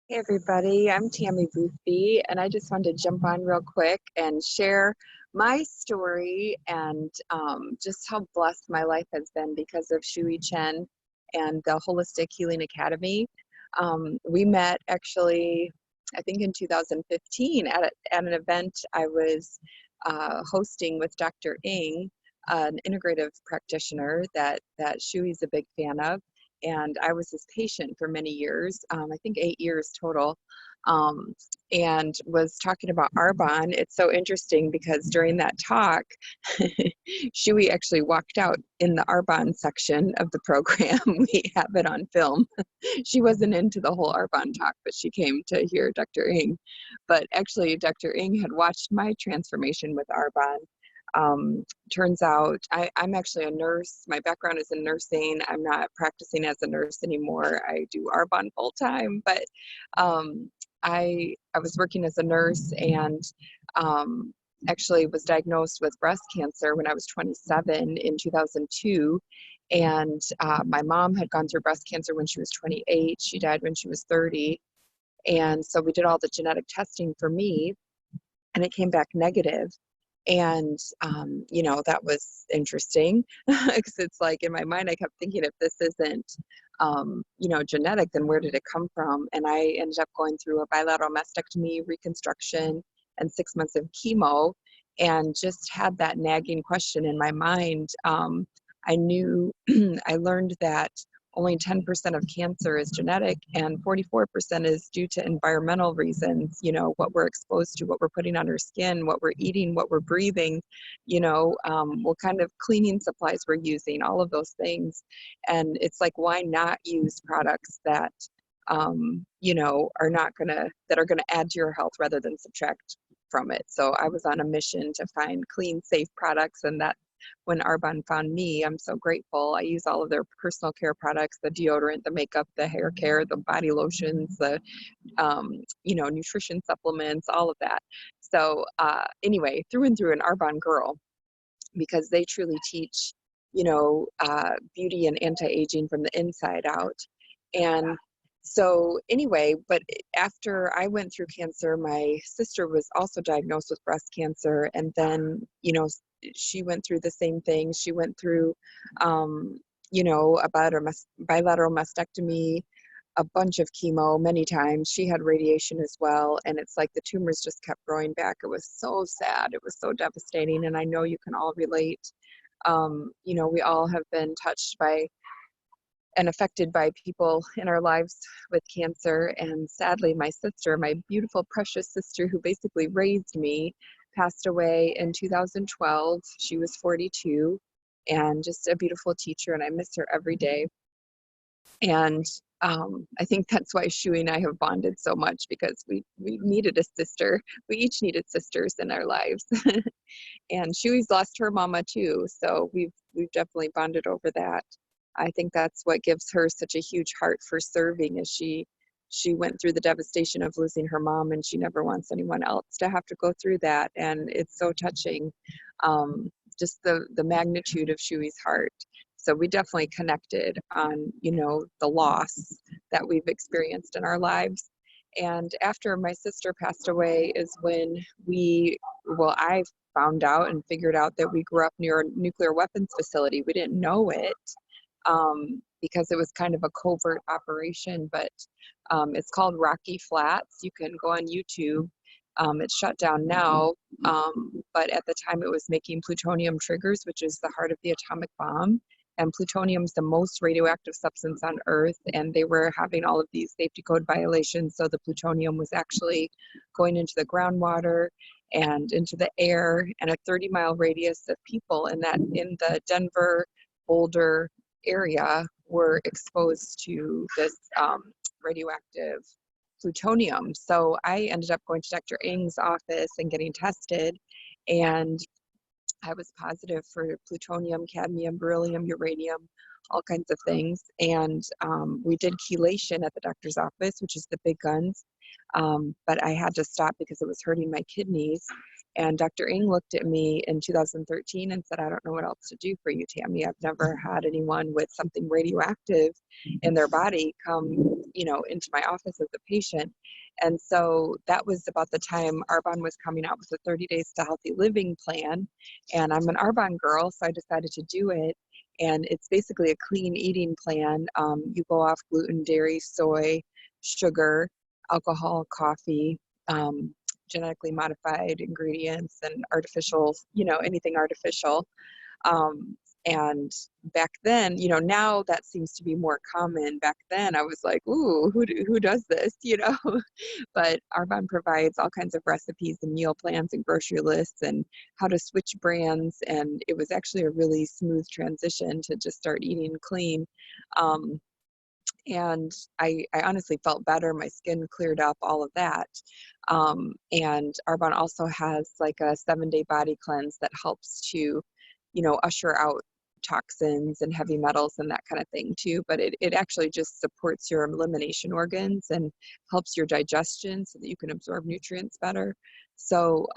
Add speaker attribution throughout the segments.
Speaker 1: Hey everybody, I'm Tammy Boothby, and I just wanted to jump on real quick and share my story and just how blessed my life has been because of Shu-I Chen and the Holistic Healing Academy. We met actually, I think in 2015 at an event I was hosting with Dr. Ng, an integrative practitioner that Shu-I's a big fan of. And I was his patient for many years, I think 8 years total, um, and was talking about Arbonne. It's so interesting because during that talk, Shui actually walked out in the Arbonne section of the program. We have it on film. She wasn't into the whole Arbonne talk, but she came to hear Dr. Ng. But actually, Dr. Ng had watched my transformation with Arbonne. Turns out I'm actually a nurse. My background is in nursing. I'm not practicing as a nurse anymore. I do Arbonne full time, but I was working as a nurse and actually was diagnosed with breast cancer when I was 27 in 2002. And my mom had gone through breast cancer when she was 28. She died when she was 30. And so we did all the genetic testing for me, and it came back negative. And, that was interesting because it's like in my mind, I kept thinking, if this isn't, genetic, then where did it come from? And I ended up going through a bilateral mastectomy, reconstruction, and 6 months of chemo, and just had that nagging question in my mind. I knew, I learned that only 10% of cancer is genetic and 44% is due to environmental reasons, what we're exposed to, what we're putting on our skin, what we're eating, what we're breathing, what kind of cleaning supplies we're using, all of those things. And it's like, why not use products that, that are gonna add to your health rather than subtract from it. So I was on a mission to find clean, safe products, and that when Arbonne found me, I'm so grateful. I use all of their personal care products, the deodorant, the makeup, the hair care, the body lotions, the, nutrition supplements, all of that. So anyway, through and through an Arbonne girl, because they truly teach, beauty and anti-aging from the inside out. And so anyway, but after I went through cancer, my sister was also diagnosed with breast cancer. And then, she went through the same thing. She went through, a bilateral mastectomy, a bunch of chemo many times. She had radiation as well. And it's like the tumors just kept growing back. It was so sad. It was so devastating. And I know you can all relate. We all have been touched by and affected by people in our lives with cancer. And sadly, my sister, my beautiful, precious sister who basically raised me, passed away in 2012. She was 42 and just a beautiful teacher, and I miss her every day. And I think that's why Shui and I have bonded so much, because we needed a sister. We each needed sisters in our lives. And Shui's lost her mama too, so we've definitely bonded over that. I think that's what gives her such a huge heart for serving, is she went through the devastation of losing her mom, and she never wants anyone else to have to go through that. And it's so touching, just the magnitude of Shui's heart. So we definitely connected on, the loss that we've experienced in our lives. And after my sister passed away is when I found out and figured out that we grew up near a nuclear weapons facility. We didn't know it, because it was kind of a covert operation, but it's called Rocky Flats. You can go on YouTube. It's shut down now, but at the time it was making plutonium triggers, which is the heart of the atomic bomb. And plutonium is the most radioactive substance on Earth, and they were having all of these safety code violations. So the plutonium was actually going into the groundwater and into the air, and a 30-mile radius of people in the Denver, Boulder area were exposed to this radioactive plutonium. So I ended up going to Dr. Ng's office and getting tested, and I was positive for plutonium, cadmium, beryllium, uranium, all kinds of things. And we did chelation at the doctor's office, which is the big guns. But I had to stop because it was hurting my kidneys. And Dr. Ng looked at me in 2013 and said, I don't know what else to do for you, Tammy. I've never had anyone with something radioactive in their body come, into my office as a patient. And so that was about the time Arbonne was coming out with a 30 Days to Healthy Living plan. And I'm an Arbonne girl, so I decided to do it. And it's basically a clean eating plan. You go off gluten, dairy, soy, sugar, alcohol, coffee, genetically modified ingredients and artificial, anything artificial. And back then, now that seems to be more common. Back then I was like, ooh, who does this, But Arbonne provides all kinds of recipes and meal plans and grocery lists and how to switch brands. And it was actually a really smooth transition to just start eating clean. And I honestly felt better. My skin cleared up, all of that. And Arbonne also has like a 7-day body cleanse that helps to, usher out toxins and heavy metals and that kind of thing too. But it actually just supports your elimination organs and helps your digestion so that you can absorb nutrients better. So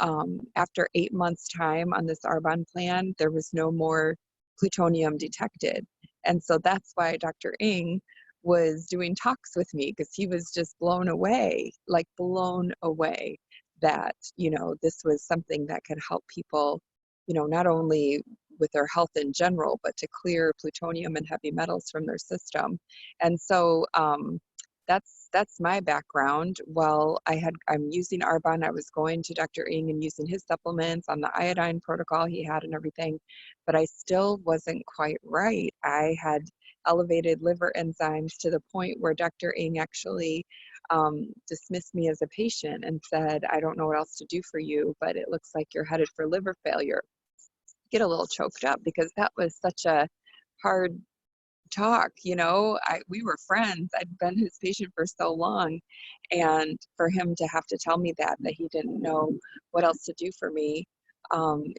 Speaker 1: after 8 months time on this Arbonne plan, there was no more plutonium detected. And so that's why Dr. Ng was doing talks with me, because he was just blown away that, this was something that could help people, not only with their health in general, but to clear plutonium and heavy metals from their system. And so that's my background. Well, I'm using Arbonne. I was going to Dr. Ng and using his supplements on the iodine protocol he had and everything, but I still wasn't quite right. I had elevated liver enzymes to the point where Dr. Ng actually dismissed me as a patient and said, I don't know what else to do for you, but it looks like you're headed for liver failure. Get a little choked up because that was such a hard talk. We were friends. I'd been his patient for so long, and for him to have to tell me that he didn't know what else to do for me,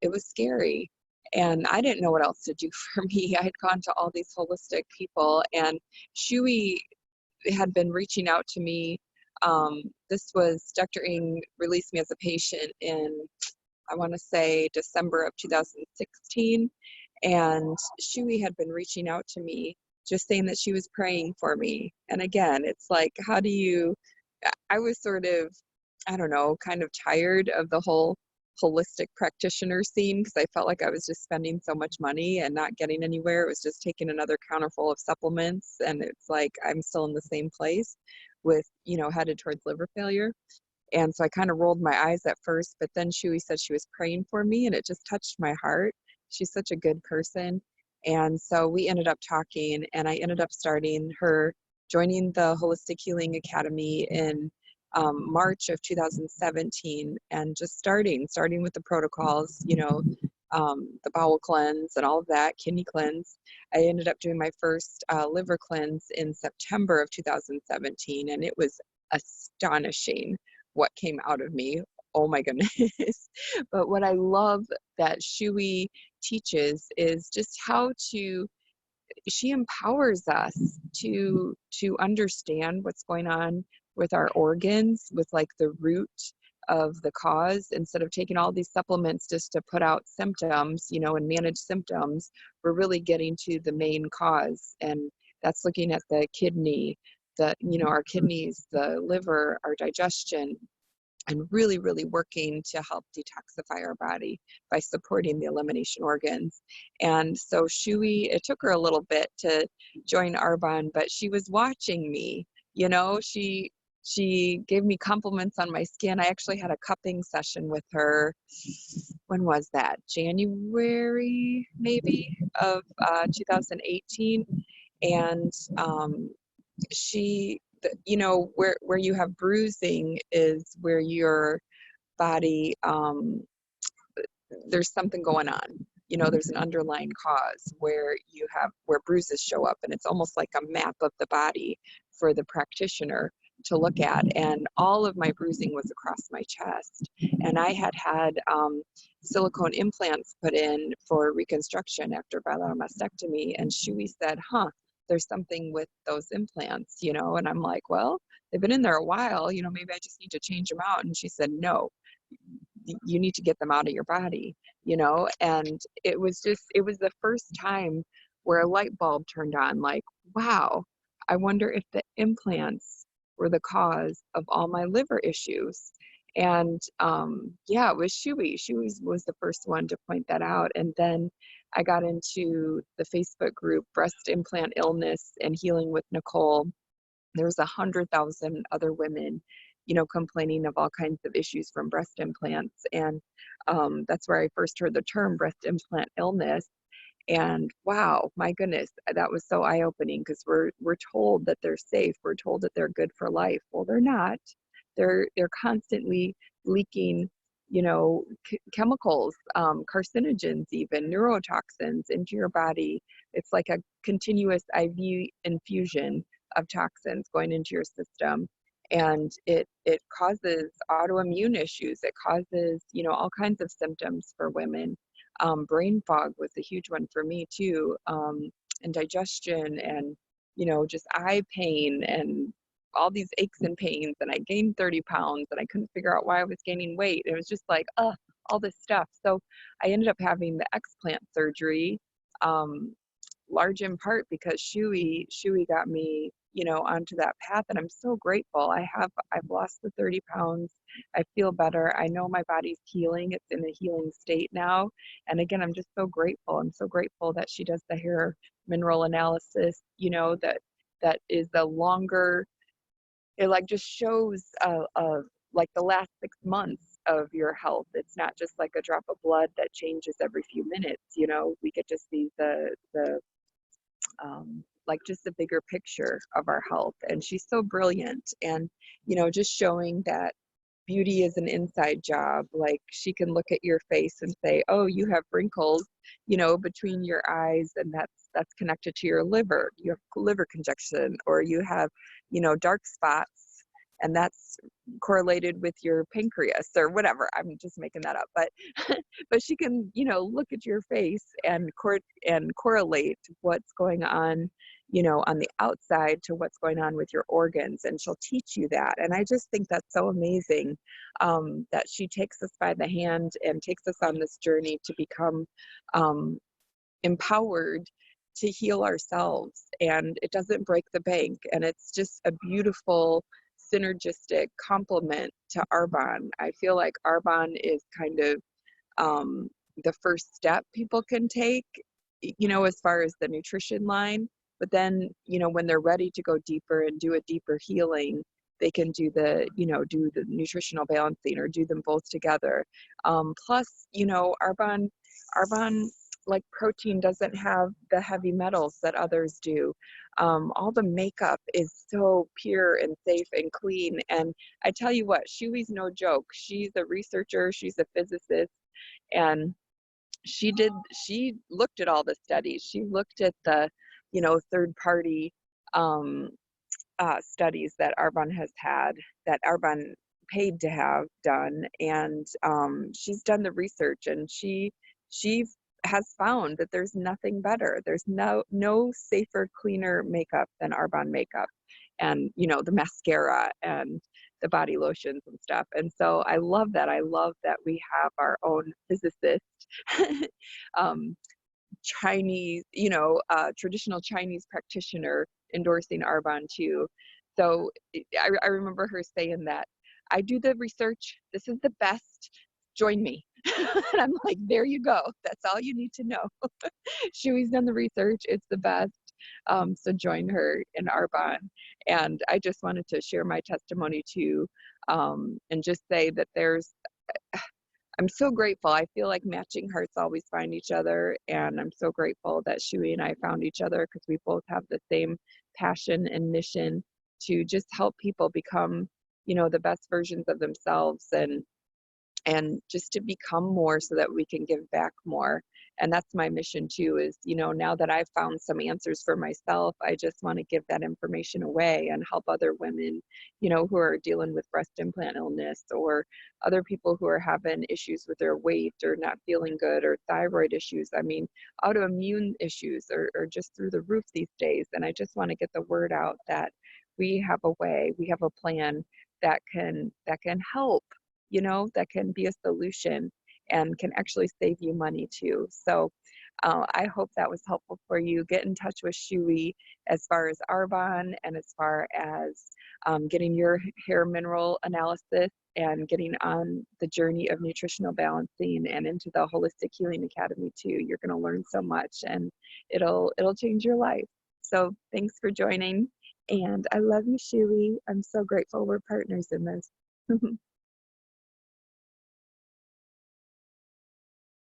Speaker 1: it was scary. And I didn't know what else to do for me. I had gone to all these holistic people, and Shu-I had been reaching out to me. This was Dr. Ng released me as a patient in, I want to say, December of 2016. And Shu-I had been reaching out to me, just saying that she was praying for me. And again, it's like, I was sort of, I don't know, kind of tired of the whole holistic practitioner scene, because I felt like I was just spending so much money and not getting anywhere. It was just taking another counter full of supplements. And it's like, I'm still in the same place with, headed towards liver failure. And so I kind of rolled my eyes at first, but then Shu-I said she was praying for me, and it just touched my heart. She's such a good person. And so we ended up talking, and I ended up joining the Holistic Healing Academy in March of 2017, and just starting with the protocols, the bowel cleanse and all of that, kidney cleanse. I ended up doing my first liver cleanse in September of 2017, and it was astonishing what came out of me. Oh my goodness. But what I love that Shu-I teaches is just she empowers us to understand what's going on with our organs, with like the root of the cause. Instead of taking all these supplements just to put out symptoms, and manage symptoms, we're really getting to the main cause. And that's looking at the kidney, our kidneys, the liver, our digestion, and really, really working to help detoxify our body by supporting the elimination organs. And so Shu-I, it took her a little bit to join Arbonne, but she was watching me. She gave me compliments on my skin. I actually had a cupping session with her. When was that? January, maybe, of 2018. And where you have bruising is where your body, there's something going on. There's an underlying cause where bruises show up, and it's almost like a map of the body for the practitioner to look at. And all of my bruising was across my chest, and I had silicone implants put in for reconstruction after bilateral mastectomy. And Shu-I said, there's something with those implants, and I'm like, well, they've been in there a while, maybe I just need to change them out. And she said, no, you need to get them out of your body, you know? And it was the first time where a light bulb turned on, like, wow, I wonder if the implants were the cause of all my liver issues. And yeah, it was Shui. Shui was the first one to point that out. And then I got into the Facebook group, Breast Implant Illness and Healing with Nicole. There's 100,000 other women, you know, complaining of all kinds of issues from breast implants. And that's where I first heard the term breast implant illness. And wow, my goodness, that was so eye-opening, because we're told that they're safe. We're told that they're good for life. Well, they're not. They're constantly leaking, you know, chemicals, carcinogens, even neurotoxins into your body. It's like a continuous IV infusion of toxins going into your system. And it causes autoimmune issues. It causes, you know, all kinds of symptoms for women. Brain fog was a huge one for me too, and digestion, and, you know, just eye pain and all these aches and pains. And I gained 30 pounds and I couldn't figure out why I was gaining weight. It was just like, all this stuff. So I ended up having the explant surgery, large in part because Shui got me, you know, onto that path. And I'm so grateful. I've lost the 30 pounds. I feel better. I know my body's healing. It's in a healing state now. And again, I'm just so grateful. I'm so grateful that she does the hair mineral analysis, you know, that is a longer, it like just shows like the last 6 months of your health. It's not just like a drop of blood that changes every few minutes. You know, we get to see the like just the bigger picture of our health. And she's so brilliant. And, you know, just showing that beauty is an inside job. Like, she can look at your face and say, oh, you have wrinkles, you know, between your eyes, and that's connected to your liver. You have liver congestion, or you have, you know, dark spots, and that's correlated with your pancreas or whatever. I'm just making that up, but but she can, you know, look at your face and correlate what's going on, you know, on the outside to what's going on with your organs, and she'll teach you that. And I just think that's so amazing, that she takes us by the hand and takes us on this journey to become empowered to heal ourselves. And it doesn't break the bank, and it's just a beautiful synergistic complement to Arbonne. I feel like Arbonne is kind of the first step people can take, you know, as far as the nutrition line. But then, you know, when they're ready to go deeper and do a deeper healing, they can do do the nutritional balancing, or do them both together. Plus, you know, Arbonne, like protein, doesn't have the heavy metals that others do. All the makeup is so pure and safe and clean. And I tell you what, Shui's no joke. She's a researcher, she's a physicist, and she looked at all the studies. She looked at the, you know, third party studies that Arbonne has had, that Arbonne paid to have done. And she's done the research, and she has found that there's nothing better. There's no safer, cleaner makeup than Arbonne makeup, and, you know, the mascara and the body lotions and stuff. And so I love that. I love that we have our own physicist, Chinese, you know, traditional Chinese practitioner endorsing Arbonne too. So I remember her saying that, I do the research. This is the best. Join me. And I'm like, there you go. That's all you need to know. Shui's done the research. It's the best. So join her in Arbonne. And I just wanted to share my testimony too, and just say that I'm so grateful. I feel like matching hearts always find each other. And I'm so grateful that Shui and I found each other, because we both have the same passion and mission to just help people become, you know, the best versions of themselves, and just to become more so that we can give back more. And that's my mission too, is, you know, now that I've found some answers for myself, I just want to give that information away and help other women, you know, who are dealing with breast implant illness, or other people who are having issues with their weight, or not feeling good, or thyroid issues. I mean, autoimmune issues are just through the roof these days. And I just want to get the word out that we have a way, we have a plan that can help you know, that can be a solution and can actually save you money too. So I hope that was helpful for you. Get in touch with Shui as far as Arbonne and as far as getting your hair mineral analysis and getting on the journey of nutritional balancing and into the Holistic Healing Academy too. You're going to learn so much, and it'll change your life. So thanks for joining, and I love you, Shui. I'm so grateful we're partners in this.